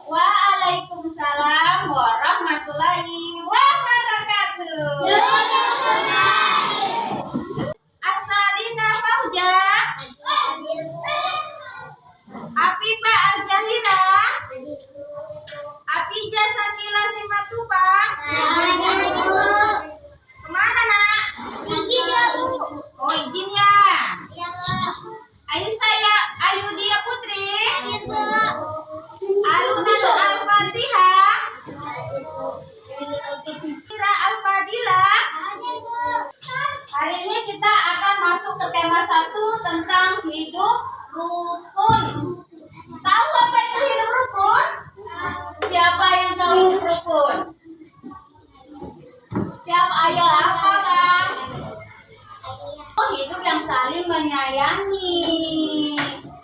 Waalaikumsalam warahmatullahi wabarakatuh. Asalina Fauja, Afifa Al-Jahira, Afija Sakila Simatuba. Kemana nak? Oh izin ya. Ayudia Putri, Alunado Al-Fatihah, Kira Al-Fadila. Hari ini kita akan masuk ke tema 1 tentang hidup rukun. Tahu apa itu hidup rukun? Siapa yang tahu hidup rukun? Siapa? Ayo apa Bang? Oh, hidup yang saling menyayangi.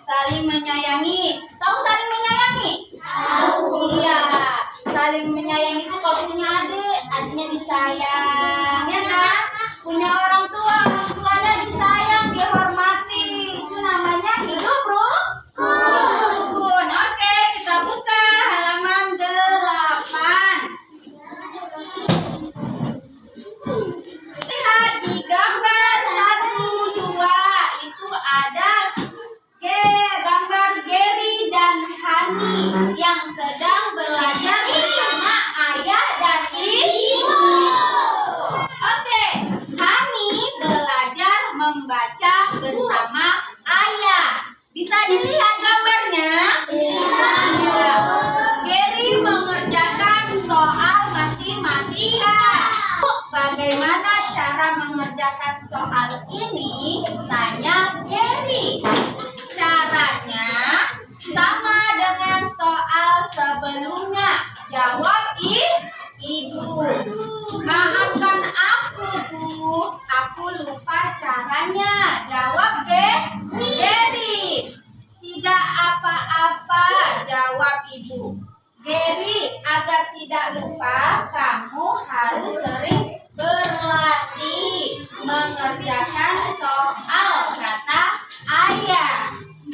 Saling menyayangi. Tahu saling menyayangi? Tahu. Iya. Saling menyayangi itu kalau punya adik, adiknya disayang, ya kan? Punya orang tuanya disayang, dihormati. Itu namanya hidup rukun. Oke, kita buka halaman 8. Lihat di gambar 1, 2 itu ada gambar Gary dan Hani yang sedang belajar bersama ayah dan ibu. Oke, Hani belajar membaca bersama ayah. Bisa dilihat gambarnya? Iya. Gary mengerjakan soal matematika. Bagaimana cara mengerjakan soal ini? Tanya Gary. Caranya sama dengan soal sebelumnya. Jawab ibu. Maafkan aku, Bu. Aku lupa caranya. Jawab Gary. Tidak apa-apa, jawab ibu. Gary, agar tidak lupa, kamu harus sering berlatih mengerjakan soal, kata ayah.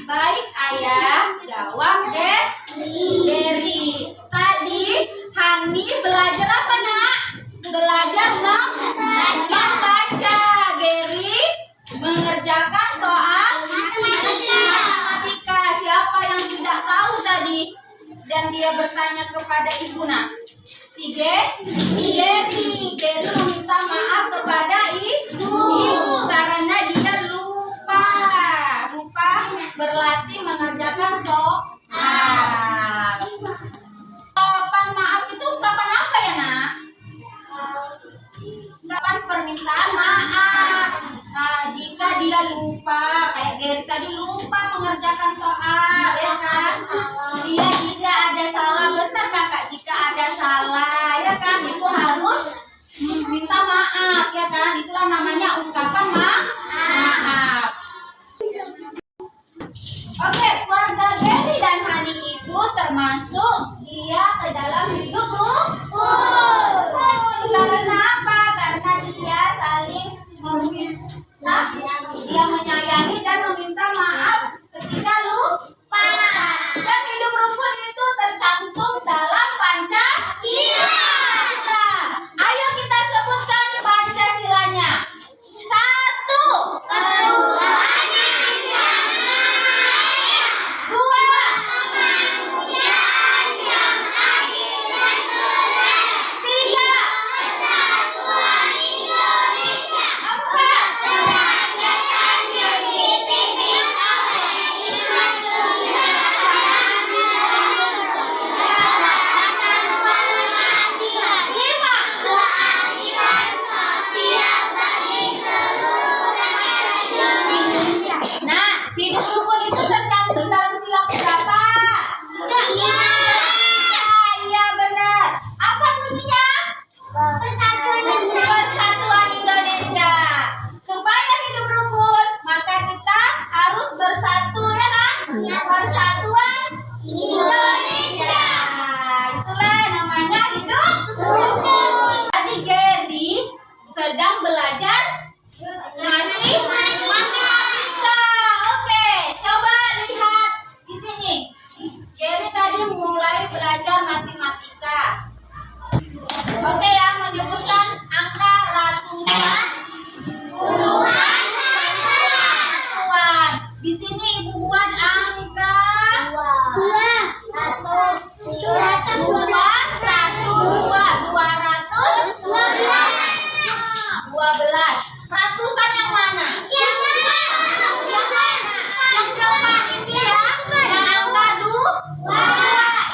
Baik ayah, jawab Gary. Tadi Hani belajar apa nak? Belajar membaca. Gary mengerjakan soal matematika. Siapa yang tidak tahu tadi? Dan dia bertanya kepada ibu nak. Gary meminta maaf kepada ibu karena dia lupa berlatih mengerjakan soal. Ungkapan maaf itu ungkapan apa ya nak? Ungkapan permintaan maaf. Nah, jika dia lupa, kayak Gary tadi lupa mengerjakan soal, ya kan? Dia jika ada salah, benar kakak, jika ada salah, ya kan? Itu harus minta maaf, ya kan? Itulah namanya ungkapan maaf. Oke, keluarga Gary dan Hani itu termasuk dia ke dalam hidup rukun. Karena apa? Karena dia saling meminta, dia menyayangi dan meminta maaf ketika Di sini ibu buat angka Dua. Satu. 12. Ratusan yang mana? Yang mana? Yang depan ini ya. Yang angka dua.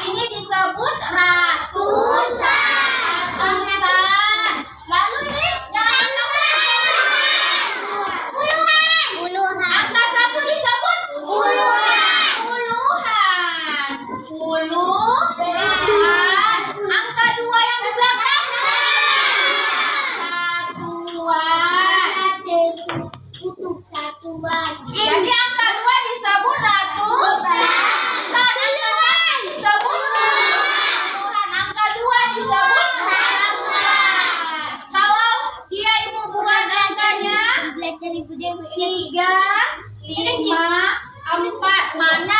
Ini disebut ratusan. Lalu nih yang angka Puluhan. angka 1 disebut puluhan. Angka 2 yang di belakang Satuan. jadi angka 2 disebut ratusan. Angka 1 disebut puluhan. Angka 2 disebut satuan. Kalau dia ibu buat angkanya 3, 5, 4, mana